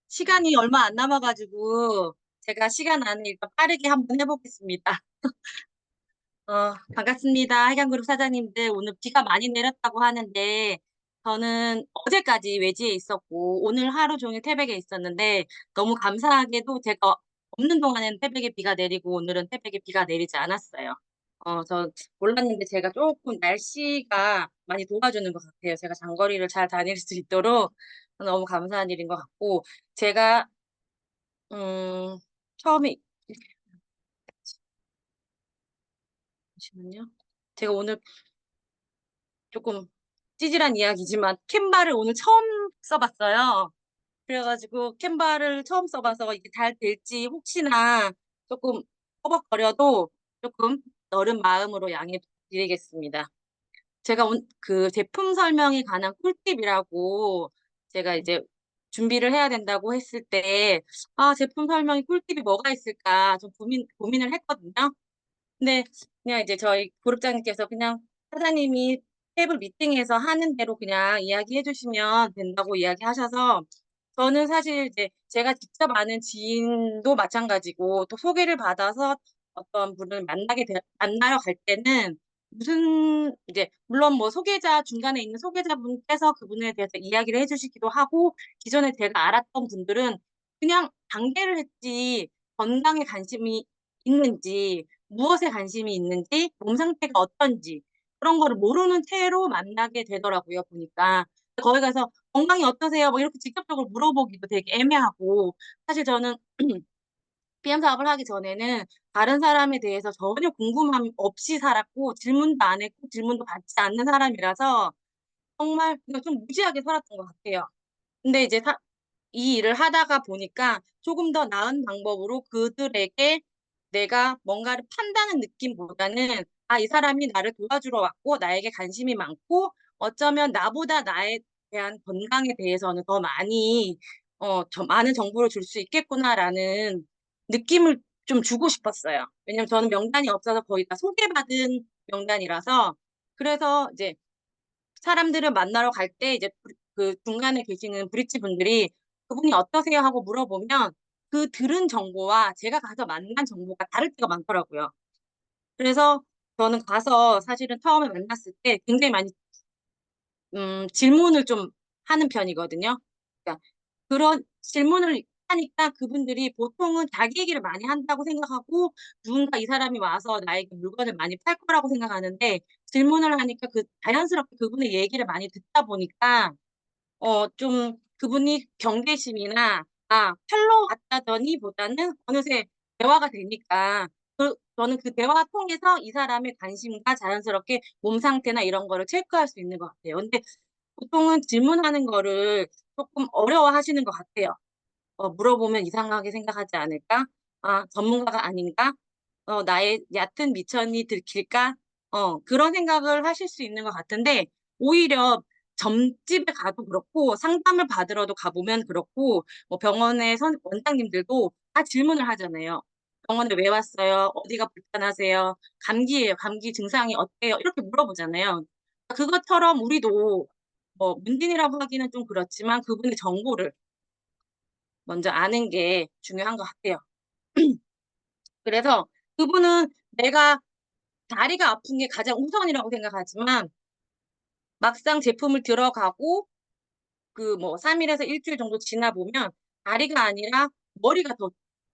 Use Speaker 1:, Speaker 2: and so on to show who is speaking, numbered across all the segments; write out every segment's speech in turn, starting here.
Speaker 1: 시간이 얼마 안 남아가지고 제가 시간 안에 일단 빠르게 한번 해보겠습니다. 반갑습니다. 해경그룹 사장님들. 오늘 비가 많이 내렸다고 하는데 저는 어제까지 외지에 있었고 오늘 하루 종일 태백에 있었는데 너무 감사하게도 제가 없는 동안에는 태백에 비가 내리고 오늘은 태백에 비가 내리지 않았어요. 저 몰랐는데 제가 조금 날씨가 많이 도와주는 것 같아요. 제가 장거리를 잘 다닐 수 있도록 너무 감사한 일인 것 같고 제가 음, 처음에, 잠시만요. 제가 오늘 조금 찌질한 이야기지만 캔바를 오늘 처음 써봤어요. 그래가지고 캔바를 처음 써봐서 이게 잘 될지 혹시나 조금 허벅거려도 조금 너른 마음으로 양해 드리겠습니다. 제가 그 제품 설명에 관한 꿀팁이라고 제가 이제 준비를 해야 된다고 했을 때, 제품 설명에 꿀팁이 뭐가 있을까 좀 고민을 했거든요. 근데 그냥 이제 저희 그룹장님께서 그냥 사장님이 테이블 미팅에서 하는 대로 그냥 이야기해 주시면 된다고 이야기하셔서 저는 사실 이제 제가 직접 아는 지인도 마찬가지고 또 소개를 받아서 어떤 분을 만나러 갈 때는 무슨 이제 물론 뭐 소개자 중간에 있는 소개자분께서 그분에 대해서 이야기를 해주시기도 하고 기존에 제가 알았던 분들은 그냥 단계를 했지 건강에 관심이 있는지 무엇에 관심이 있는지, 몸 상태가 어떤지, 그런 거를 모르는 채로 만나게 되더라고요, 보니까. 거기 가서 건강이 어떠세요? 뭐 이렇게 직접적으로 물어보기도 되게 애매하고, 사실 저는 PM 사업을 하기 전에는 다른 사람에 대해서 전혀 궁금함 없이 살았고, 질문도 안 했고, 질문도 받지 않는 사람이라서 정말 그냥 좀 무지하게 살았던 것 같아요. 근데 이제 이 일을 하다가 보니까 조금 더 나은 방법으로 그들에게 내가 뭔가를 판다는 느낌보다는 이 사람이 나를 도와주러 왔고 나에게 관심이 많고 어쩌면 나보다 나에 대한 건강에 대해서는 더 많이 많은 정보를 줄 수 있겠구나라는 느낌을 좀 주고 싶었어요. 왜냐면 저는 명단이 없어서 거의 다 소개받은 명단이라서 그래서 이제 사람들을 만나러 갈 때 이제 그 중간에 계시는 브릿지 분들이 그분이 어떠세요 하고 물어보면 그 들은 정보와 제가 가서 만난 정보가 다를 때가 많더라고요. 그래서 저는 가서 사실은 처음에 만났을 때 굉장히 많이 질문을 좀 하는 편이거든요. 그러니까 그런 질문을 하니까 그분들이 보통은 자기 얘기를 많이 한다고 생각하고 누군가 이 사람이 와서 나에게 물건을 많이 팔 거라고 생각하는데 질문을 하니까 그 자연스럽게 그분의 얘기를 많이 듣다 보니까 좀 그분이 경계심이나 팔로 왔다더니 보다는 어느새 대화가 되니까 저는 그 대화 통해서 이 사람의 관심과 자연스럽게 몸 상태나 이런 거를 체크할 수 있는 것 같아요. 근데 보통은 질문하는 거를 조금 어려워하시는 것 같아요. 물어보면 이상하게 생각하지 않을까? 전문가가 아닌가? 나의 얕은 미천이 들킬까? 그런 생각을 하실 수 있는 것 같은데, 오히려 점집에 가도 그렇고, 상담을 받으러도 가보면 그렇고, 뭐 병원의 원장님들도 다 질문을 하잖아요. 병원에 왜 왔어요? 어디가 불편하세요? 감기예요. 감기 증상이 어때요? 이렇게 물어보잖아요. 그것처럼 우리도 문진이라고 하기는 좀 그렇지만 그분의 정보를 먼저 아는 게 중요한 것 같아요. 그래서 그분은 내가 다리가 아픈 게 가장 우선이라고 생각하지만 막상 제품을 들어가고 그 뭐 3일에서 일주일 정도 지나 보면 다리가 아니라 머리가 더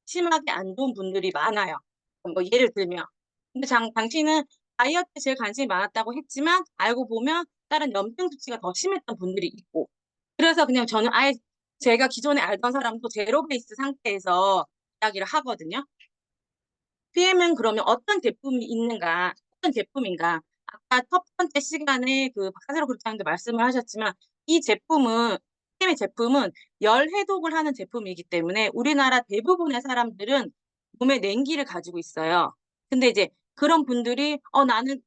Speaker 1: 심하게 안 좋은 분들이 많아요. 뭐 예를 들면. 근데 당신은 다이어트에 제일 관심이 많았다고 했지만 알고 보면 다른 염증 수치가 더 심했던 분들이 있고. 그래서 그냥 저는 아예 제가 기존에 알던 사람도 제로 베이스 상태에서 이야기를 하거든요. PM은 그러면 어떤 제품이 있는가, 어떤 제품인가. 아까 첫 번째 시간에 그 박사제로 그룹장님도 말씀을 하셨지만 이 제품은 PM의 제품은 열 해독을 하는 제품이기 때문에 우리나라 대부분의 사람들은 몸에 냉기를 가지고 있어요. 근데 이제 그런 분들이 나는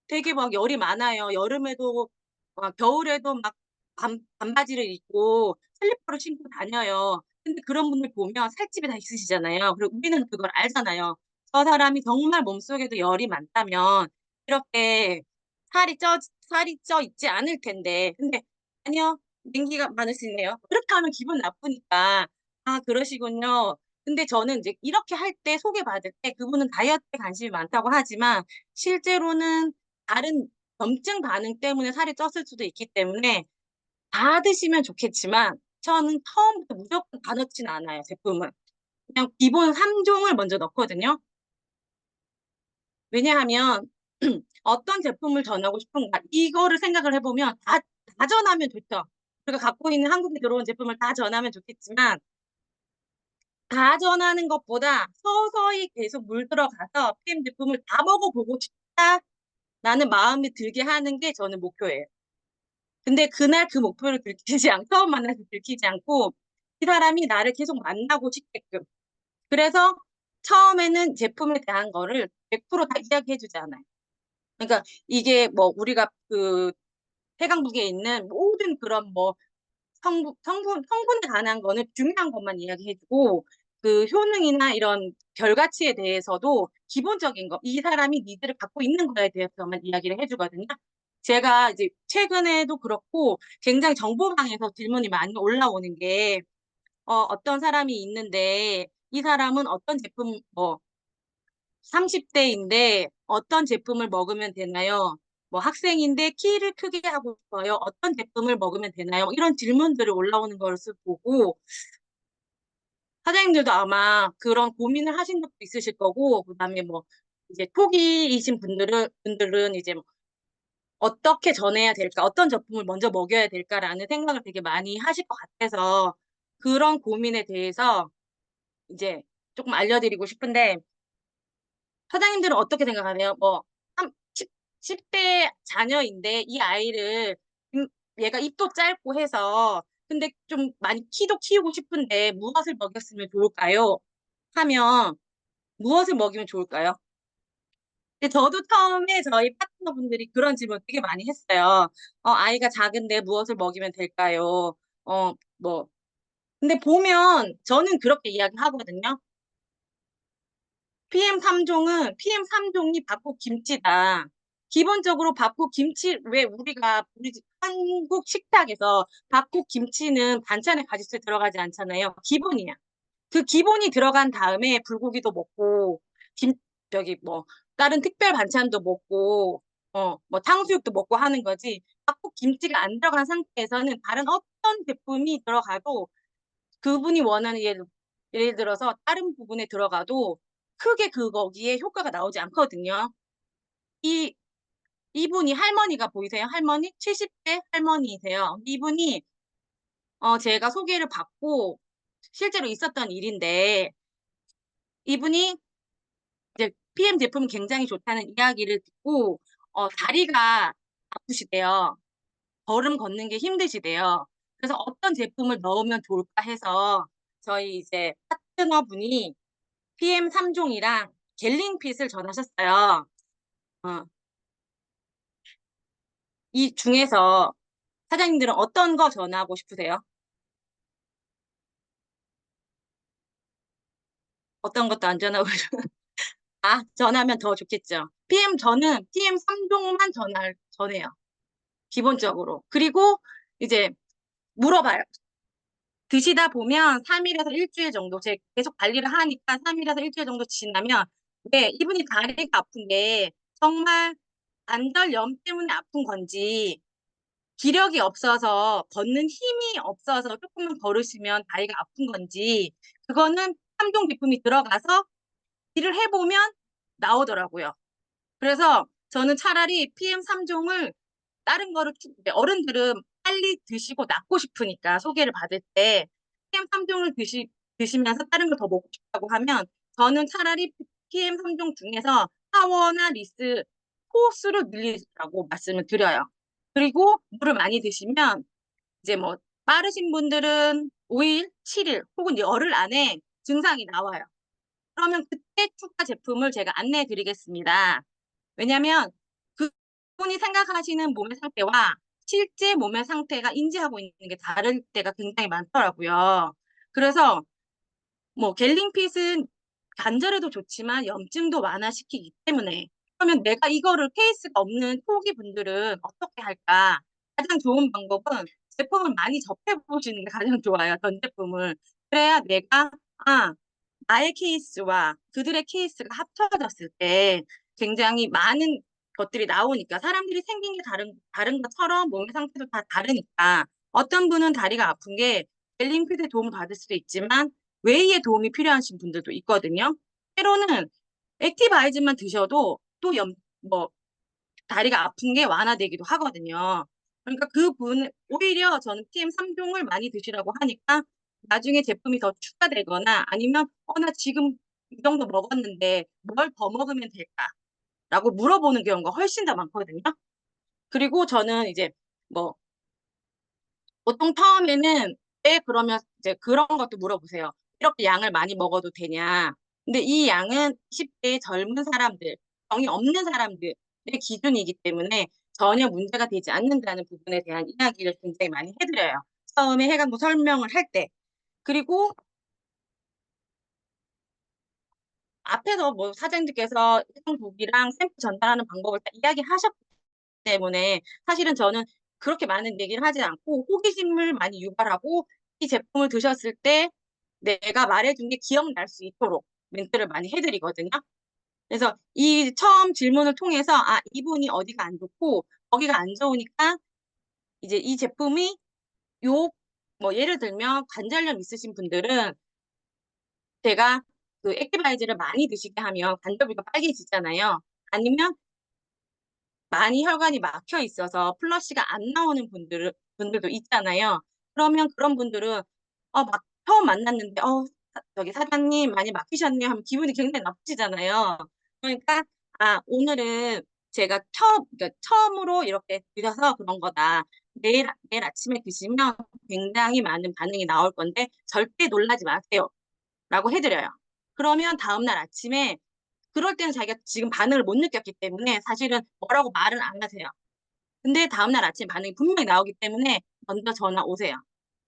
Speaker 1: 되게 막 열이 많아요. 여름에도 겨울에도 막 반바지를 입고 슬리퍼를 신고 다녀요. 근데 그런 분들 보면 살집이 다 있으시잖아요. 그리고 우리는 그걸 알잖아요. 저 사람이 정말 몸속에도 열이 많다면 이렇게 살이 쪄 있지 않을 텐데. 근데 아니요. 냉기가 많으시네요. 그렇게 하면 기분 나쁘니까 아, 그러시군요. 근데 저는 이제 이렇게 할 때 소개받을 때 그분은 다이어트에 관심이 많다고 하지만 실제로는 다른 염증 반응 때문에 살이 쪘을 수도 있기 때문에 다 드시면 좋겠지만 저는 처음부터 무조건 다 넣지는 않아요, 제품을. 그냥 기본 3종을 먼저 넣거든요. 왜냐하면 어떤 제품을 전하고 싶은가 이거를 생각을 해보면 다 전하면 좋죠. 우리가 갖고 있는 한국에 들어온 제품을 다 전하면 좋겠지만 다 전하는 것보다 서서히 계속 물 들어가서 PM 제품을 다 먹어보고 싶다라는 마음이 들게 하는 게 저는 목표예요. 근데 그날 그 목표를 들키지 않고 처음 만나서 들키지 않고 이 사람이 나를 계속 만나고 싶게끔. 그래서 처음에는 제품에 대한 거를 100%다 이야기해 주지 않아요. 그러니까 이게 뭐 우리가 그 해강국에 있는 모든 그런 뭐 성분에 관한 거는 중요한 것만 이야기해 주고 그 효능이나 이런 결과치에 대해서도 기본적인 거, 이 사람이 니즈를 갖고 있는 거에 대해서만 이야기를 해주거든요. 제가 이제 최근에도 그렇고 굉장히 정보방에서 질문이 많이 올라오는 게 어떤 사람이 있는데 이 사람은 어떤 제품 뭐 30대인데 어떤 제품을 먹으면 되나요? 뭐 학생인데 키를 크게 하고 싶어요. 어떤 제품을 먹으면 되나요? 이런 질문들이 올라오는 것을 보고 사장님들도 아마 그런 고민을 하신 적도 있으실 거고 그다음에 뭐 이제 초기이신 분들은 이제 뭐 어떻게 전해야 될까? 어떤 제품을 먼저 먹여야 될까라는 생각을 되게 많이 하실 것 같아서 그런 고민에 대해서 이제 조금 알려드리고 싶은데 사장님들은 어떻게 생각하세요? 뭐, 10대 자녀인데 이 아이를, 얘가 입도 짧고 해서, 근데 좀 많이 키도 키우고 싶은데 무엇을 먹였으면 좋을까요? 하면 무엇을 먹이면 좋을까요? 근데 저도 처음에 저희 파트너분들이 그런 질문 되게 많이 했어요. 아이가 작은데 무엇을 먹이면 될까요? 뭐. 근데 보면 저는 그렇게 이야기하거든요. PM3종이 밥국 김치다. 기본적으로 밥국 김치, 왜 우리 집 한국 식탁에서 밥국 김치는 반찬에 가짓수에 들어가지 않잖아요. 기본이야. 그 기본이 들어간 다음에 불고기도 먹고, 김, 저기 뭐, 다른 특별 반찬도 먹고, 뭐 탕수육도 먹고 하는 거지. 밥국 김치가 안 들어간 상태에서는 다른 어떤 제품이 들어가도 그분이 원하는 예를 들어서 다른 부분에 들어가도 크게 거기에 효과가 나오지 않거든요. 이, 이분이 할머니가 보이세요? 할머니? 70대 할머니세요. 이분이, 제가 소개를 받고 실제로 있었던 일인데, 이분이 이제 PM 제품이 굉장히 좋다는 이야기를 듣고, 다리가 아프시대요. 걸음 걷는 게 힘드시대요. 그래서 어떤 제품을 넣으면 좋을까 해서 저희 이제 파트너분이 PM3종이랑 갤링핏을 전하셨어요. 어, 이 중에서 사장님들은 어떤 거 전하고 싶으세요? 어떤 것도 안 전하고 아, 전하면 더 좋겠죠. 저는 PM3종만 전해요. 기본적으로. 그리고 이제 물어봐요. 드시다 보면 3일에서 일주일 정도, 제가 계속 관리를 하니까 3일에서 일주일 정도 지나면, 네, 이분이 다리가 아픈 게 정말 관절염 때문에 아픈 건지, 기력이 없어서 걷는 힘이 없어서 조금만 걸으시면 다리가 아픈 건지 그거는 3종 제품이 들어가서 일을 해보면 나오더라고요. 그래서 저는 차라리 PM3종을 다른 거를 어른들은 빨리 드시고 낫고 싶으니까 소개를 받을 때 PM3종을 드시면서 다른 걸 더 먹고 싶다고 하면 저는 차라리 PM3종 중에서 파워나 리스 코스로 늘리라고 말씀을 드려요. 그리고 물을 많이 드시면 이제 뭐 빠르신 분들은 5일, 7일 혹은 열흘 안에 증상이 나와요. 그러면 그때 추가 제품을 제가 안내해 드리겠습니다. 왜냐하면 그분이 생각하시는 몸의 상태와 실제 몸의 상태가 인지하고 있는 게 다를 때가 굉장히 많더라고요. 그래서 뭐 갤링핏은 관절에도 좋지만 염증도 완화시키기 때문에 그러면 내가 이거를 케이스가 없는 초기 분들은 어떻게 할까? 가장 좋은 방법은 제품을 많이 접해 보시는 게 가장 좋아요. 전 제품을. 그래야 내가 나의 케이스와 그들의 케이스가 합쳐졌을 때 굉장히 많은 것들이 나오니까 사람들이 생긴 게 다른 것처럼 몸의 상태도 다 다르니까 어떤 분은 다리가 아픈 게 벨링핏의 도움을 받을 수도 있지만 웨이의 도움이 필요하신 분들도 있거든요. 때로는 액티바이즈만 드셔도 또 다리가 아픈 게 완화되기도 하거든요. 그러니까 오히려 저는 PM3종을 많이 드시라고 하니까 나중에 제품이 더 추가되거나 아니면, 나 지금 이 정도 먹었는데 뭘 더 먹으면 될까? 라고 물어보는 경우가 훨씬 더 많거든요. 그리고 저는 이제 뭐, 보통 처음에는 왜 그러면 이제 그런 것도 물어보세요. 이렇게 양을 많이 먹어도 되냐? 근데 이 양은 20대의 젊은 사람들, 병이 없는 사람들의 기준이기 때문에 전혀 문제가 되지 않는다는 부분에 대한 이야기를 굉장히 많이 해드려요. 처음에 해갖고 설명을 할 때. 그리고 앞에서 뭐 사장님께서 해상국이랑 샘플 전달하는 방법을 다 이야기하셨기 때문에 사실은 저는 그렇게 많은 얘기를 하지 않고 호기심을 많이 유발하고 이 제품을 드셨을 때 내가 말해준 게 기억날 수 있도록 멘트를 많이 해드리거든요. 그래서 이 처음 질문을 통해서 이분이 어디가 안 좋고 거기가 안 좋으니까 이제 이 제품이 예를 들면 관절염 있으신 분들은 제가 그 액티바이즈를 많이 드시게 하면 관절부가 빨개지잖아요. 아니면 많이 혈관이 막혀 있어서 플러시가 안 나오는 분들도 있잖아요. 그러면 그런 분들은 막 처음 만났는데 저기 사장님 많이 막히셨네요 하면 기분이 굉장히 나쁘시잖아요. 그러니까 오늘은 제가 그러니까 처음으로 이렇게 드셔서 그런 거다. 내일 아침에 드시면 굉장히 많은 반응이 나올 건데 절대 놀라지 마세요. 라고 해드려요. 그러면 다음날 아침에 그럴 때는 자기가 지금 반응을 못 느꼈기 때문에 사실은 뭐라고 말은 안 하세요. 근데 다음날 아침 반응이 분명히 나오기 때문에 먼저 전화 오세요.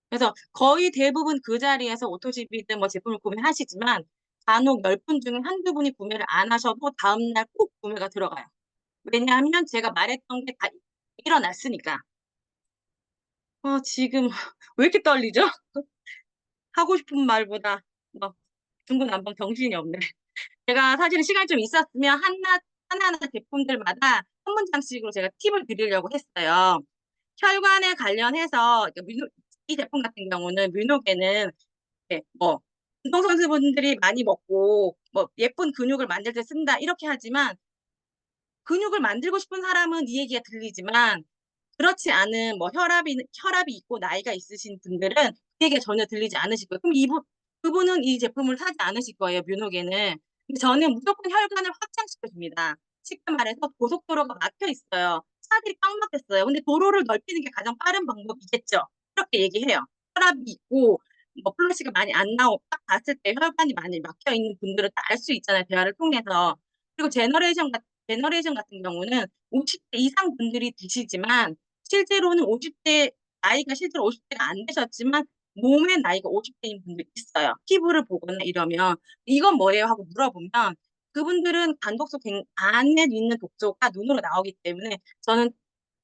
Speaker 1: 그래서 거의 대부분 그 자리에서 오토집이든 뭐 제품을 구매하시지만 간혹 10분 중에 한두 분이 구매를 안 하셔도 다음날 꼭 구매가 들어가요. 왜냐하면 제가 말했던 게 다 일어났으니까. 지금 왜 이렇게 떨리죠? 하고 싶은 말보다 막 중구난방 정신이 없네. 제가 사실은 시간이 좀 있었으면 하나하나 제품들마다 한 문장씩으로 제가 팁을 드리려고 했어요. 혈관에 관련해서 이 제품 같은 경우는 뮤노게는 운동선수분들이 많이 먹고 예쁜 근육을 만들 때 쓴다 이렇게 하지만 근육을 만들고 싶은 사람은 이 얘기가 들리지만 그렇지 않은 혈압이 있고 나이가 있으신 분들은 그 얘기가 전혀 들리지 않으실 거예요. 그럼 그분은 이 제품을 사지 않으실 거예요, 뮤노게는. 근데 저는 무조건 혈관을 확장시켜줍니다. 쉽게 말해서 고속도로가 막혀 있어요. 차들이 꽉 막혔어요. 근데 도로를 넓히는 게 가장 빠른 방법이겠죠. 이렇게 얘기해요. 혈압이 있고 플러시가 많이 안 나오고 딱 봤을 때 혈관이 많이 막혀 있는 분들은 다 알 수 있잖아요. 대화를 통해서. 그리고 제너레이션 같은 경우는 50대 이상 분들이 드시지만 실제로는 나이가 실제로 50대가 안 되셨지만 몸의 나이가 50대인 분들 있어요. 피부를 보거나 이러면 이건 뭐예요? 하고 물어보면 그분들은 안에 있는 독소가 눈으로 나오기 때문에 저는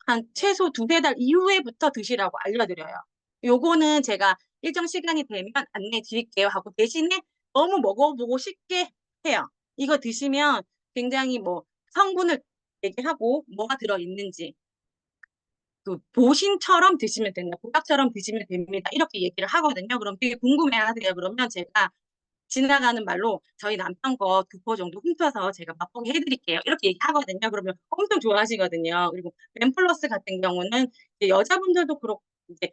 Speaker 1: 한 최소 2~3달 이후에부터 드시라고 알려드려요. 요거는 제가 일정 시간이 되면 안내해 드릴게요 하고 대신에 너무 먹어보고 싶게 해요. 이거 드시면 굉장히 성분을 얘기하고 뭐가 들어있는지 보신처럼 드시면 된다. 보약처럼 드시면 됩니다. 이렇게 얘기를 하거든요. 그럼 되게 궁금해하세요. 그러면 제가 지나가는 말로 저희 남편 거 2포 정도 훔쳐서 제가 맛보게 해드릴게요. 이렇게 얘기하거든요. 그러면 엄청 좋아하시거든요. 그리고 맨플러스 같은 경우는 이제 여자분들도 그렇고 이제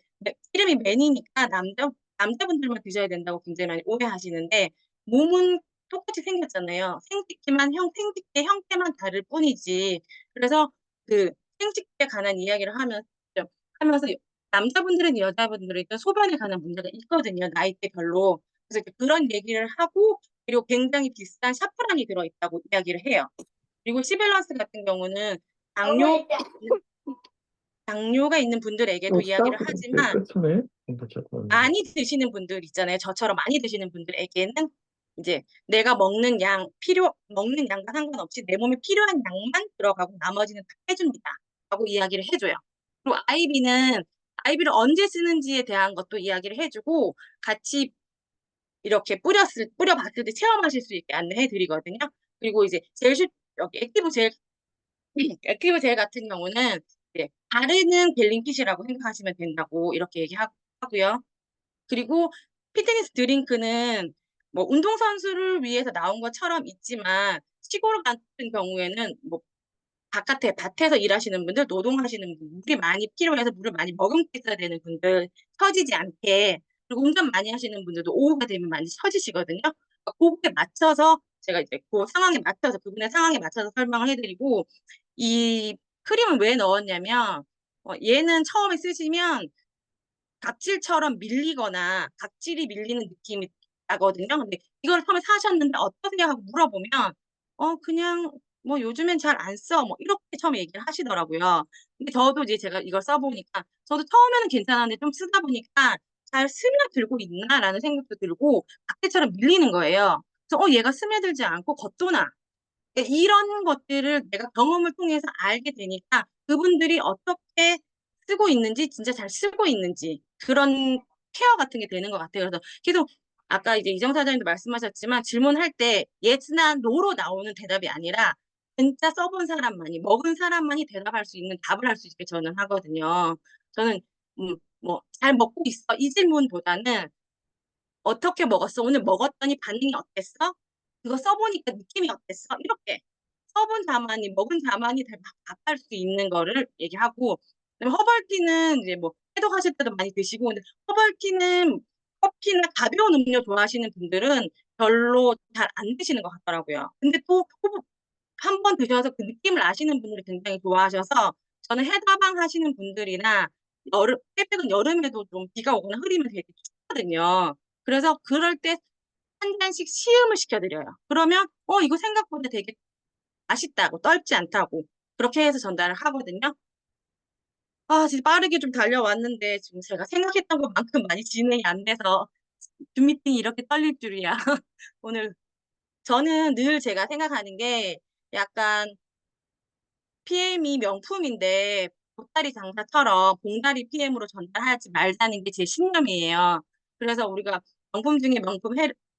Speaker 1: 이름이 맨이니까 남자분들만 드셔야 된다고 굉장히 많이 오해하시는데 몸은 똑같이 생겼잖아요. 생식기 형태만 다를 뿐이지. 그래서 그 생식기에 관한 이야기를 하면서 남자분들은 여자분들은 소변에 관한 문제가 있거든요. 나이대별로. 그래서 그런 얘기를 하고 그리고 굉장히 비싼 샤프란이 들어있다고 이야기를 해요. 그리고 시밸런스 같은 경우는 당뇨, 당뇨가 있는 분들에게도 이야기를 하지만
Speaker 2: 끝이네. 어쨌든.
Speaker 1: 많이 드시는 분들 있잖아요. 저처럼 많이 드시는 분들에게는 이제 내가 먹는 양과 상관없이 내 몸에 필요한 양만 들어가고 나머지는 다 해줍니다. 라고 이야기를 해줘요. 그리고 아이비를 언제 쓰는지에 대한 것도 이야기를 해주고 같이 뿌려봤을 때 체험하실 수 있게 안내해 드리거든요. 그리고 이제 여기 액티브 젤 같은 경우는 이제 바르는 벨링킷이라고 생각하시면 된다고 이렇게 얘기하고요. 그리고 피트니스 드링크는 뭐 운동선수를 위해서 나온 것처럼 있지만 시골 같은 경우에는 뭐 바깥에 밭에서 일하시는 분들, 노동하시는 분, 물이 많이 필요해서 물을 많이 머금고 있어야 되는 분들, 처지지 않게, 그리고 운전 많이 하시는 분들도 오후가 되면 많이 처지시거든요. 그거에 맞춰서 제가 이제 그 상황에 맞춰서, 그분의 상황에 맞춰서 설명을 해드리고, 이 크림은 왜 넣었냐면, 얘는 처음에 쓰시면 각질처럼 밀리거나 각질이 밀리는 느낌이 나거든요. 근데 이걸 처음에 사셨는데 어떠세요? 하고 물어보면 그냥 뭐 요즘엔 잘 안 써. 뭐 이렇게 처음에 얘기를 하시더라고요. 근데 저도 이제 제가 이걸 써보니까 저도 처음에는 괜찮았는데 좀 쓰다 보니까 잘 스며들고 있나라는 생각도 들고 각질처럼 밀리는 거예요. 그래서 얘가 스며들지 않고 겉도나 이런 것들을 내가 경험을 통해서 알게 되니까 그분들이 어떻게 쓰고 있는지, 진짜 잘 쓰고 있는지, 그런 케어 같은 게 되는 것 같아요. 그래서 계속 아까 이제 이정 사장님도 말씀하셨지만 질문할 때 예스나 노로 나오는 대답이 아니라 진짜 써본 사람만이, 먹은 사람만이 대답할 수 있는 답을 할 수 있게 저는 하거든요. 저는 뭐 잘 먹고 있어 이 질문보다는 어떻게 먹었어? 오늘 먹었더니 반응이 어땠어? 그거 써보니까 느낌이 어땠어? 이렇게 써본 자만이, 먹은 자만이 답할 수 있는 거를 얘기하고, 그다음에 허벌티는 이제 뭐 해독하실 때도 많이 드시고, 근데 허벌티는 커피나 가벼운 음료 좋아하시는 분들은 별로 잘 안 드시는 것 같더라고요. 근데 또 한 번 드셔서 그 느낌을 아시는 분들이 굉장히 좋아하셔서 저는 해다방 하시는 분들이나 태백은 여름에도 좀 비가 오거나 흐리면 되게 춥거든요. 그래서 그럴 때 한 잔씩 시음을 시켜드려요. 그러면 이거 생각보다 되게 맛있다고, 떫지 않다고 그렇게 해서 전달을 하거든요. 진짜 빠르게 좀 달려왔는데 지금 제가 생각했던 것만큼 많이 진행이 안 돼서 줌 미팅이 이렇게 떨릴 줄이야. 오늘 저는 늘 제가 생각하는 게 약간 PM이 명품인데 보따리 장사처럼 봉다리 PM으로 전달하지 말자는 게 제 신념이에요. 그래서 우리가 명품 중에 명품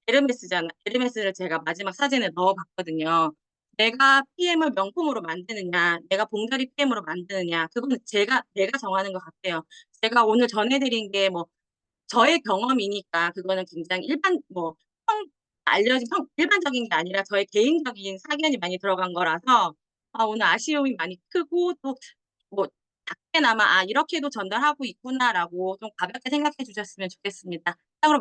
Speaker 1: 에르메스잖아. 에르메스를 제가 마지막 사진에 넣어봤거든요. 내가 PM을 명품으로 만드느냐, 내가 봉다리 PM으로 만드느냐, 그거는 내가 정하는 것 같아요. 제가 오늘 전해드린 게 뭐 저의 경험이니까 그거는 굉장히 일반적인 게 아니라 저의 개인적인 사견이 많이 들어간 거라서 오늘 아쉬움이 많이 크고 또 뭐 작게나마 이렇게도 전달하고 있구나라고 좀 가볍게 생각해 주셨으면 좋겠습니다. 이상으로